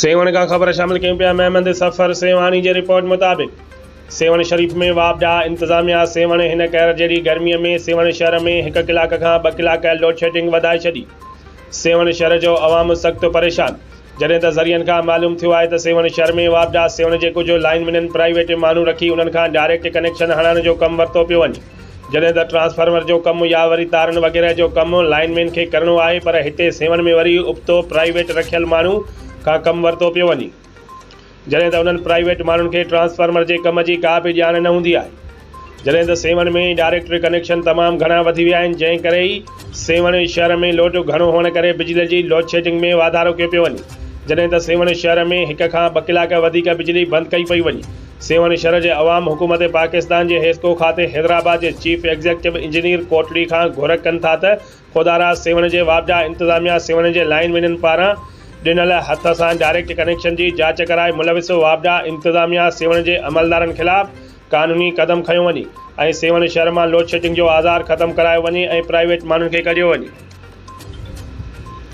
सेवण का ख़बर शामिल कयूं पिया। महमद सफ़र सेवानी जे रिपोर्ट मुताबिक़ सेवण शरीफ़ में वापडा इंतज़ामिया सेवण हिन कहर जहिड़ी गर्मीअ में सेवण शहर में 1 कलाक खां 2 कलाक लोड शेडिंग वधाए छॾी। सेवण शहर जो अवाम सख़्तु परेशान। जॾहिं त ज़रियनि खां मालूम थियो आहे त सेवण शहर में वापडा सेवण जे कुझु लाइनमैननि प्राइवेट माण्हू रखी उन्हनि खां डायरेक्ट कनेक्शन हणण जो कमु वरितो पियो वञे। जॾहिं त ट्रांसफार्मर जो कमु या वरी तारनि वग़ैरह जो कमु लाइनमैन खे करिणो आहे, पर हिते सेवण में वरी उबतो प्राइवेट रखियल माण्हू खां कमु वरितो पियो वञे। जॾहिं त उन्हनि प्राइवेट माण्हुनि खे ट्रांसफार्मर जे कम जी का बि ॼाण न हूंदी आहे। जॾहिं त सेवण में डायरेक्ट कनेक्शन तमामु घणा वधी विया आहिनि, जंहिं करे ई सेवण शहर में लोड घणो हुअण करे बिजली जी लोड शेडिंग में वाधारो कयो पियो वञे। जॾहिं त सेवण शहर में 1 खां 2 कलाक वधीक बिजली बंदि कई पई वञे। सेवण शहर जे अवाम हुकूमत पाकिस्तान जे हेस्को खाते हैदराबाद जे चीफ एग्जीक्यूटिव इंजीनियर कोटड़ी खां घुर कनि था त खुदारा सेवण जे वापडा इंतज़ामिया सेवण जे लाइनमैननि पारां ॾिनल हथ सां डायरेक्ट कनेक्शन जी जांच कराए मुलविस वापडा इंतज़ामिया सेवण जे अमलदारनि ख़िलाफ़ क़ानूनी क़दम खयो वञे ऐं सेवण शहर मां लोड शेडिंग जो आज़ार ख़तमु करायो वञे ऐं प्राइवेट माण्हुनि खे कढियो वञे।